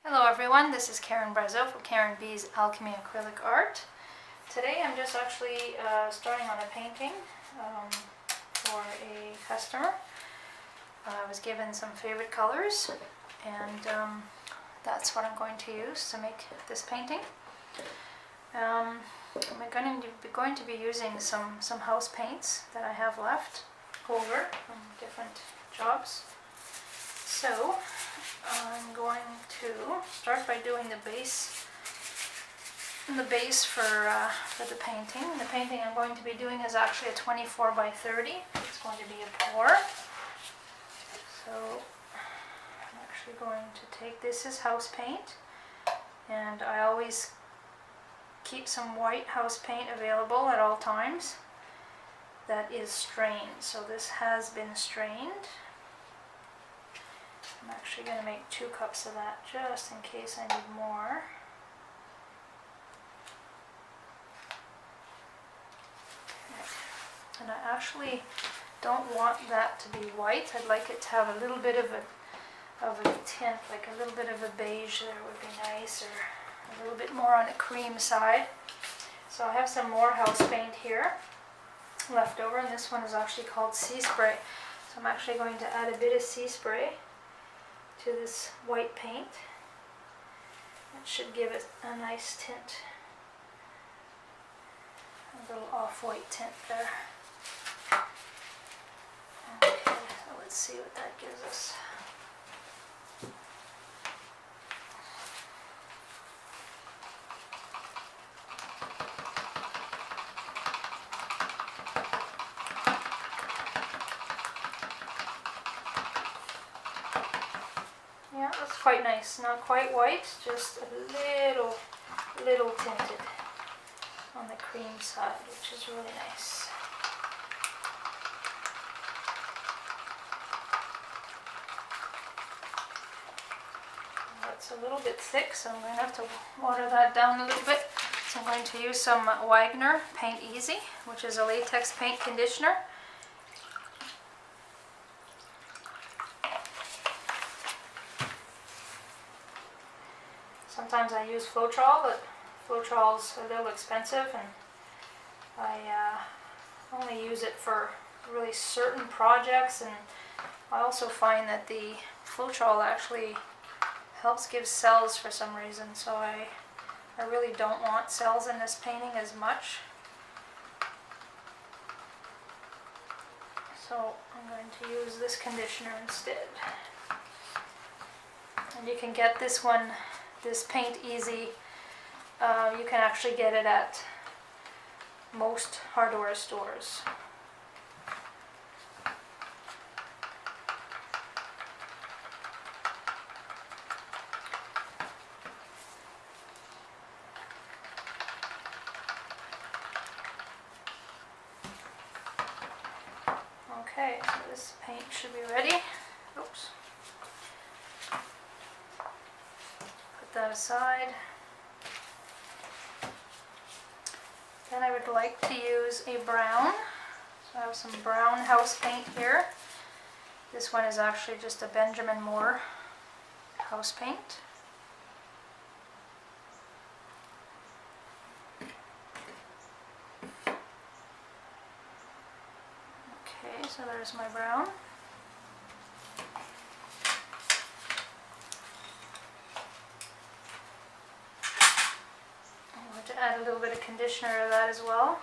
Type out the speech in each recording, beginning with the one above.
Hello everyone, this is Karen Brezo from Karen B's Alchemy Acrylic Art. Today I'm just actually starting on a painting for a customer. I was given some favorite colors and that's what I'm going to use to make this painting. I'm going to be using some house paints that I have left over from different jobs. So I'm going to start by doing the base for the painting. The painting I'm going to be doing is actually a 24 by 30. It's going to be a pour. So I'm actually going to take, this is house paint, and I always keep some white house paint available at all times that is strained. So this has been strained. I'm actually going to make 2 cups of that just in case I need more. Okay. And I actually don't want that to be white. I'd like it to have a little bit of a tint, like a little bit of a beige there would be nice, or a little bit more on the cream side. So I have some more house paint here left over, and this one is actually called Sea Spray. So I'm actually going to add a bit of Sea Spray to this white paint. It should give it a nice tint, a little off-white tint there. Okay, so let's see what that gives us. Yeah, that's quite nice. Not quite white, just a little tinted on the cream side, which is really nice. That's a little bit thick, so I'm going to have to water that down a little bit. So I'm going to use some Wagner Paint Easy, which is a latex paint conditioner. Sometimes I use Floetrol, but Floetrol's a little expensive, and I only use it for really certain projects, and I also find that the Floetrol actually helps give cells for some reason, so I really don't want cells in this painting as much. So I'm going to use this conditioner instead. And you can get this one, this Paint Easy, you can actually get it at most hardware stores. Okay, so this paint should be ready. Oops. Put that aside. Then I would like to use a brown. So I have some brown house paint here. This one is actually just a Benjamin Moore house paint. Okay, so there's my brown. I'm going to add a little bit of conditioner to that as well.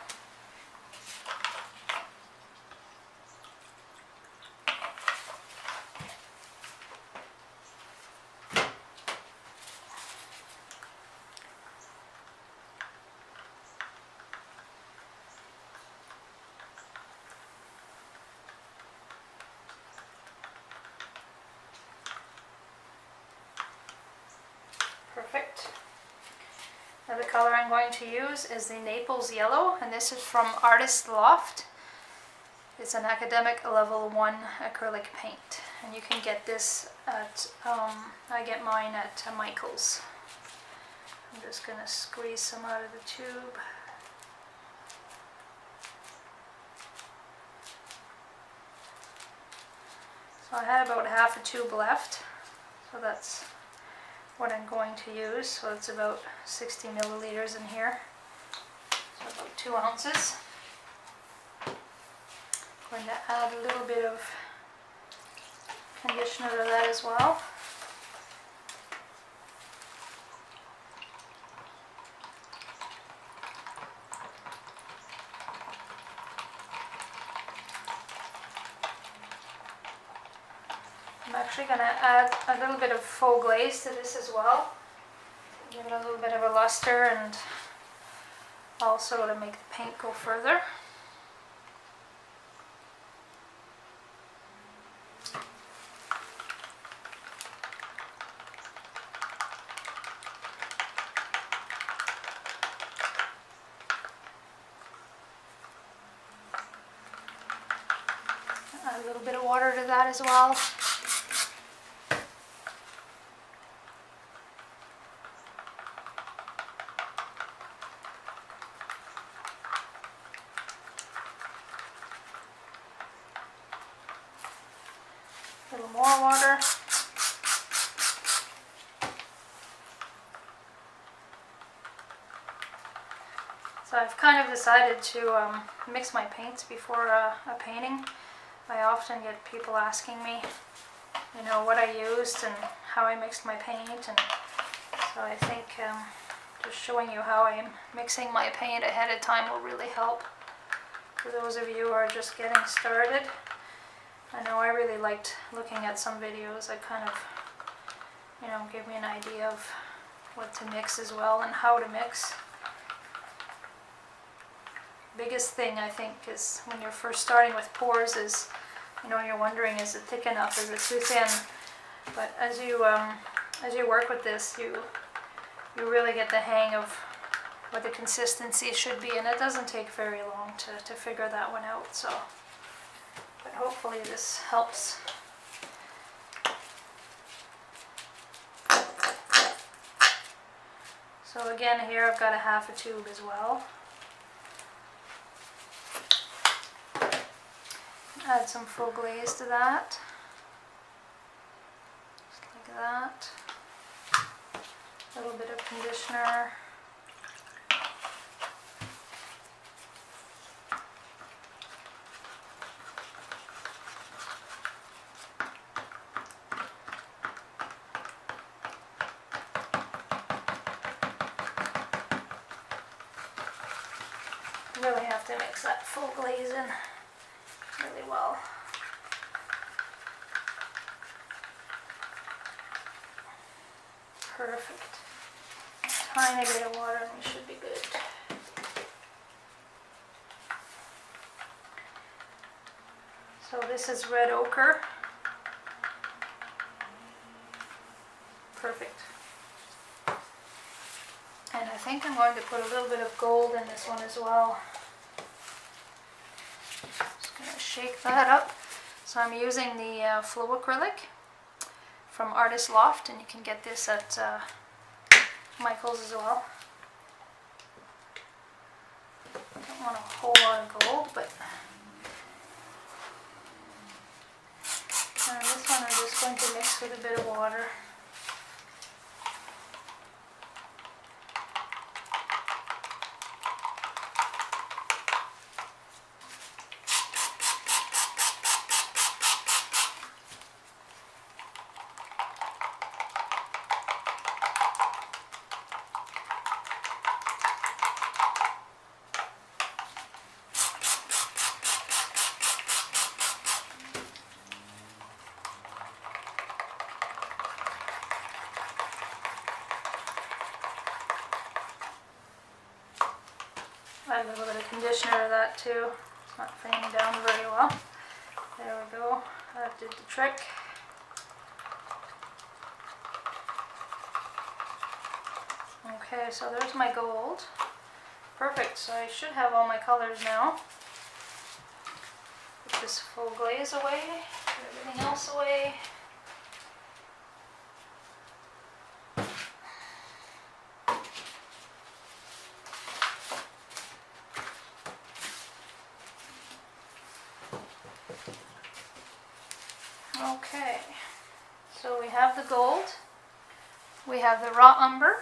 Perfect. Now the color I'm going to use is the Naples Yellow, and this is from Artist Loft. It's an academic level 1 acrylic paint, and you can get this at, I get mine at Michael's. I'm just going to squeeze some out of the tube. So I had about half a tube left, so that's what I'm going to use. So it's about 60 milliliters in here, so about 2 ounces. I'm going to add a little bit of conditioner to that as well. I'm actually going to add a little bit of faux glaze to this as well. Give it a little bit of a luster and also to make the paint go further. Add a little bit of water to that as well. A little more water. So I've kind of decided to mix my paints before a painting. I often get people asking me, you know, what I used and how I mixed my paint, and so I think just showing you how I'm mixing my paint ahead of time will really help for those of you who are just getting started. I know I really liked looking at some videos that kind of, you know, give me an idea of what to mix as well and how to mix. Biggest thing I think is when you're first starting with pours is, you know, you're wondering, is it thick enough, is it too thin? But as you work with this, you really get the hang of what the consistency should be, and it doesn't take very long to figure that one out. So, but hopefully this helps. So again, here I've got a half a tube as well. Add some faux glaze to that, just like that. A little bit of conditioner. Really have to mix that faux glaze in really well. Perfect. Tiny bit of water and we should be good. So this is red ochre. Perfect. And I think I'm going to put a little bit of gold in this one as well. Shake that up. So I'm using the Flow Acrylic from Artist Loft, and you can get this at Michael's as well. Don't want a whole lot of gold, but this one I'm just going to mix with a bit of water. Add a little bit of conditioner to that too. It's not fanning down very well. There we go. That did the trick. Okay, so there's my gold. Perfect. So I should have all my colors now. Put this faux glaze away. Put everything else away. Okay, so we have the gold. We have the raw umber.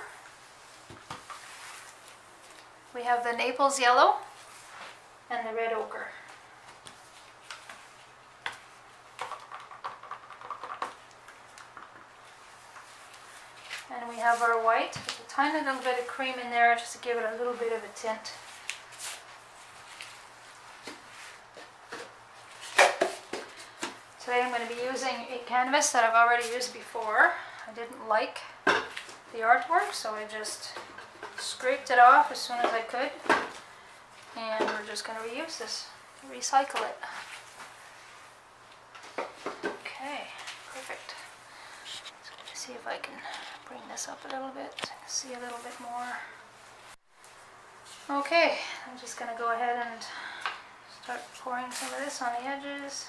We have the Naples yellow and the red ochre. And we have our white with a tiny little bit of cream in there just to give it a little bit of a tint. Today I'm going to be using a canvas that I've already used before. I didn't like the artwork, so I just scraped it off as soon as I could. And we're just going to reuse this, recycle it. Okay, perfect. So let's see if I can bring this up a little bit so I can see a little bit more. Okay, I'm just going to go ahead and start pouring some of this on the edges.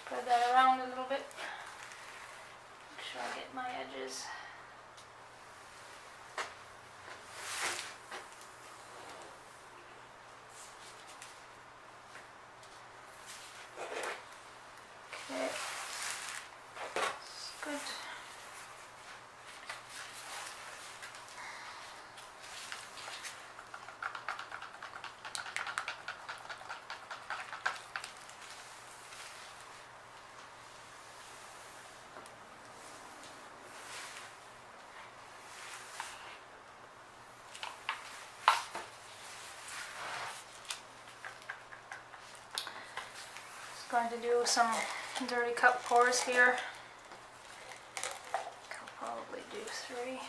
Spread that around a little bit. Make sure I get my edges. Okay, that's good. Going to do some dirty cup pours here. I'll probably do 3.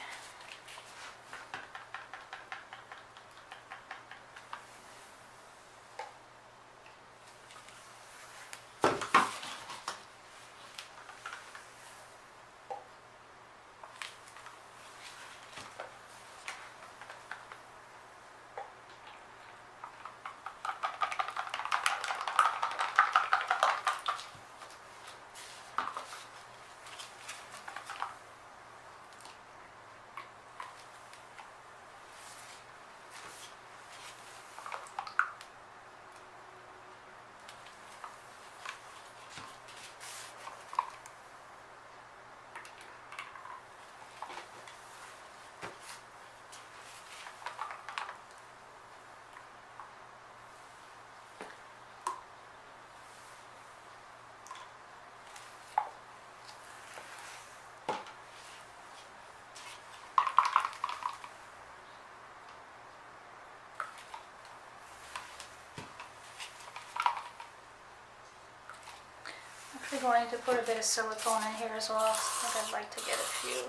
I'm going to put a bit of silicone in here as well. I think I'd like to get a few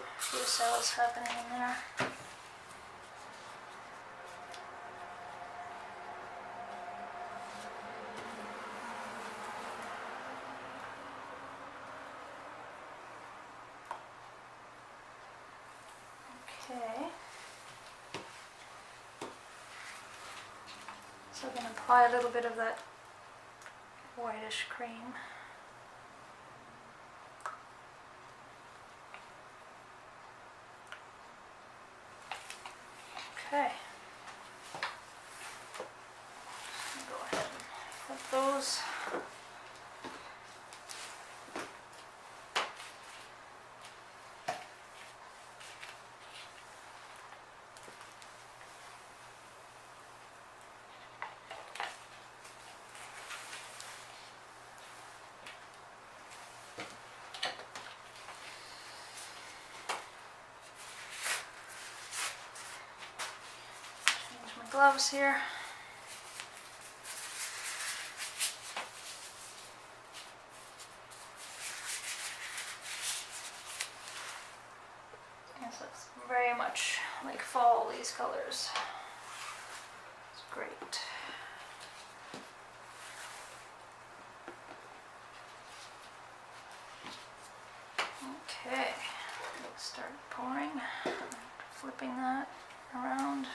cells happening in there. Okay. So I'm going to apply a little bit of that whitish cream. Okay. Go ahead and put those. Gloves here. This looks very much like fall, these colors. It's great. Okay, let's start pouring, flipping that around.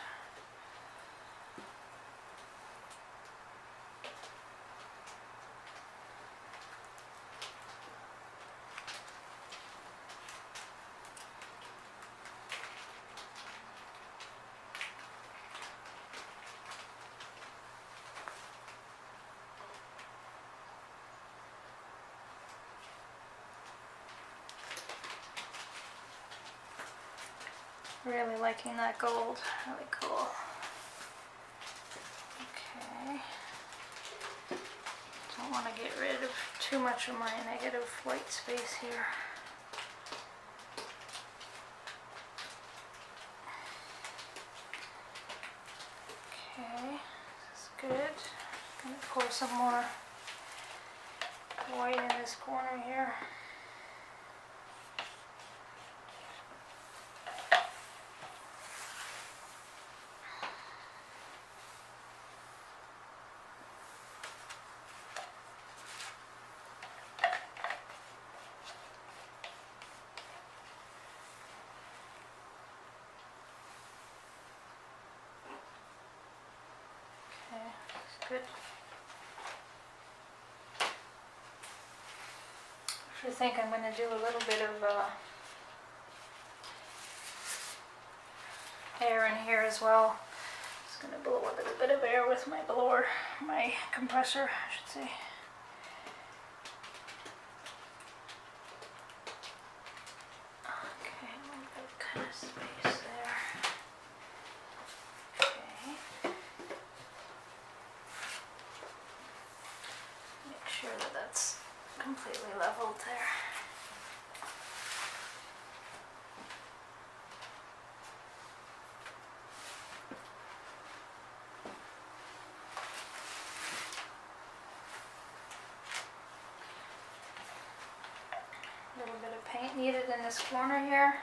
Really liking that gold, really cool. Okay. Don't want to get rid of too much of my negative white space here. Okay, this is good. I'm going to pour some more white in this corner here. Okay, that's good. I think I'm going to do a little bit of air in here as well. Just going to blow a little bit of air with my blower, my compressor, I should say. Okay, a little bit kind of space there. Okay. Make sure that that's completely leveled there. A little bit of paint needed in this corner here.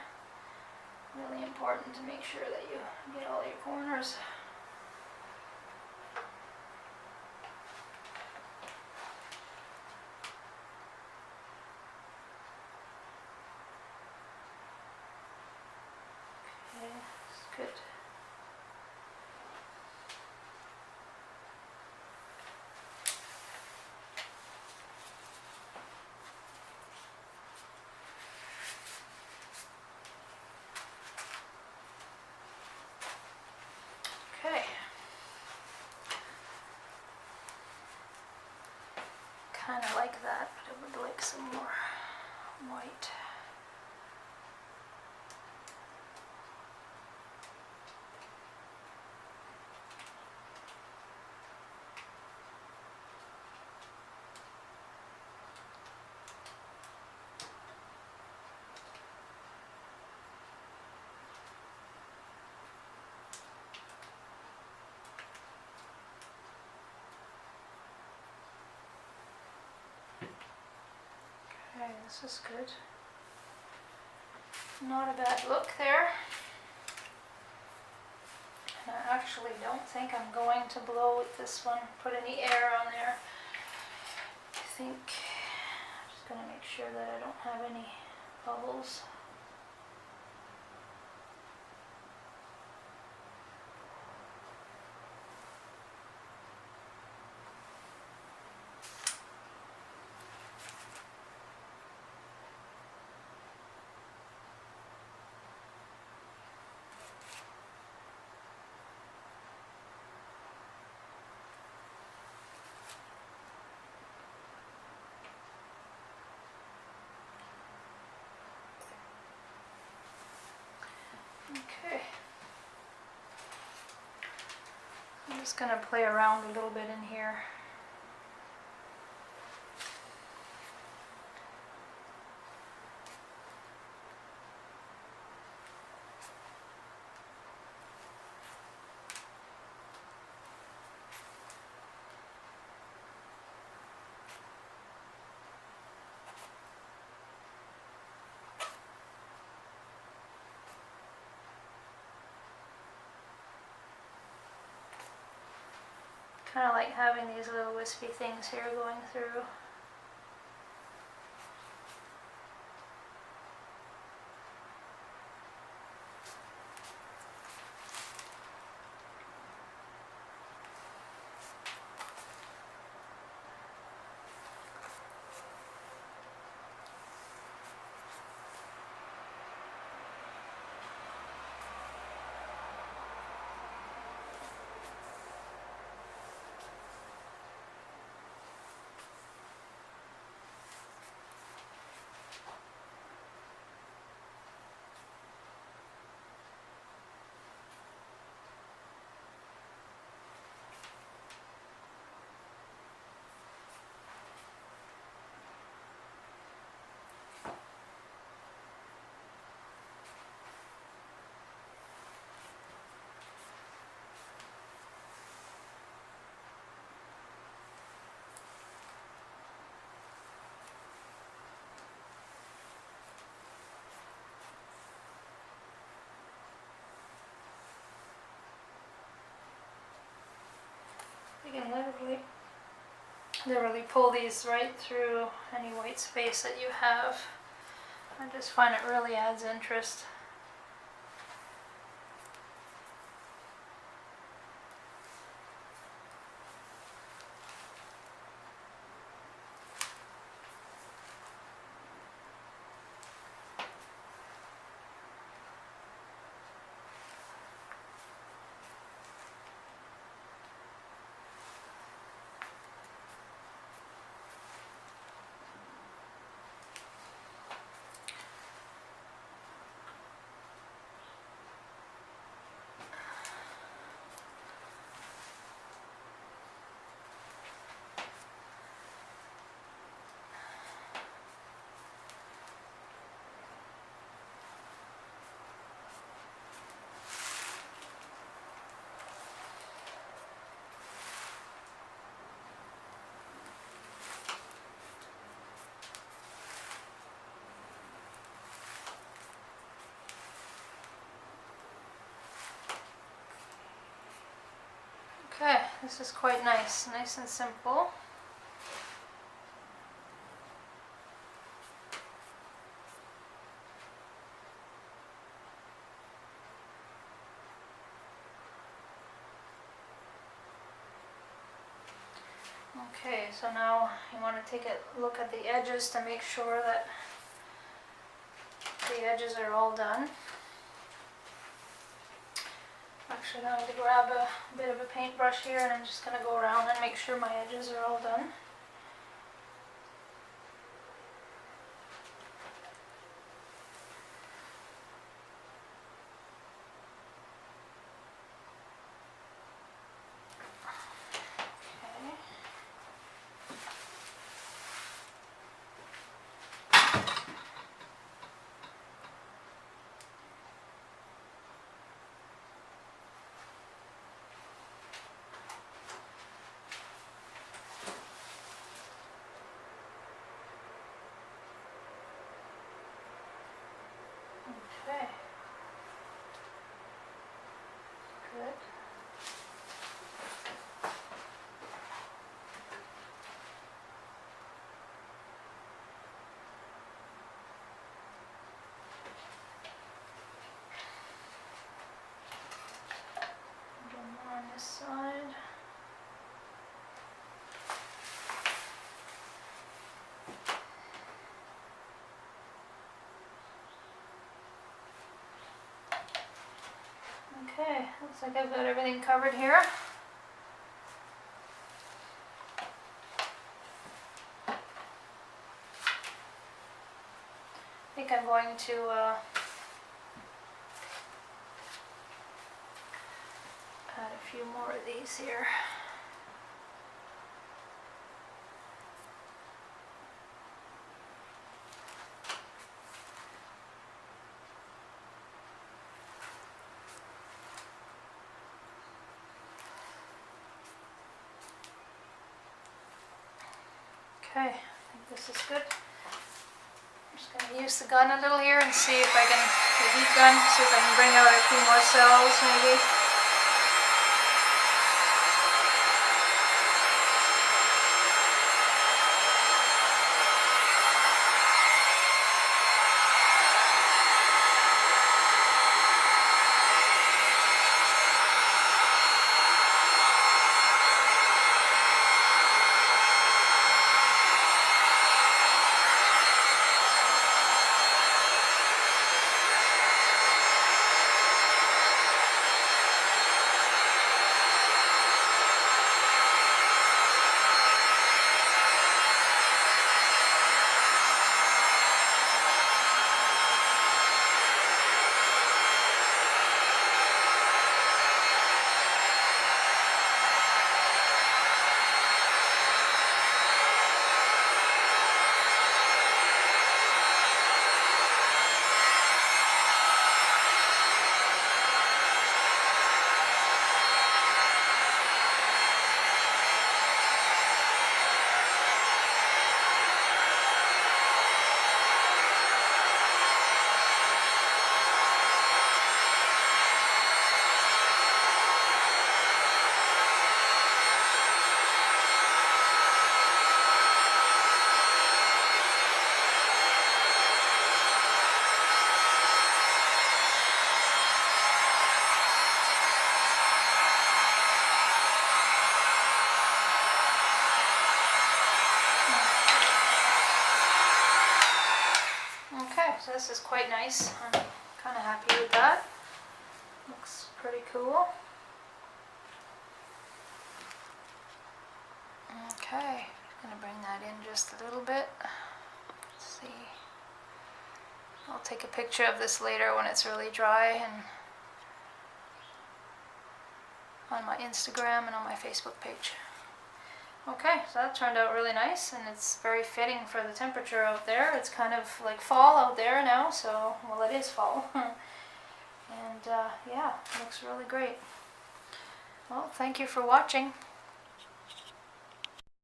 Really important to make sure that you get all your corners. Okay, that's good. Okay. Kind of like that, but I would like some more white. Okay, this is good. Not a bad look there. And I actually don't think I'm going to blow with this one, put any air on there. I think I'm just going to make sure that I don't have any bubbles. Okay. I'm just going to play around a little bit in here. Kind of like having these little wispy things here going through. you can literally pull these right through any white space that you have. I just find it really adds interest. Okay, this is quite nice and simple. Okay, so now you want to take a look at the edges to make sure that the edges are all done. Actually, I'm going to grab a bit of a paintbrush here and I'm just going to go around and make sure my edges are all done. Okay. Good. A little more on this side. Okay, looks like I've got everything covered here. I think I'm going to add a few more of these here. Okay, I think this is good. I'm just going to use the gun a little here and see if I can, the heat gun, see if I can bring out a few more cells maybe. this is quite nice. I'm kind of happy with that. Looks pretty cool. Okay, I'm going to bring that in just a little bit. Let's see. I'll take a picture of this later when it's really dry and on my Instagram and on my Facebook page. Okay, so that turned out really nice, and it's very fitting for the temperature out there. It's kind of like fall out there now, so, well, it is fall. And yeah, it looks really great. Well, thank you for watching.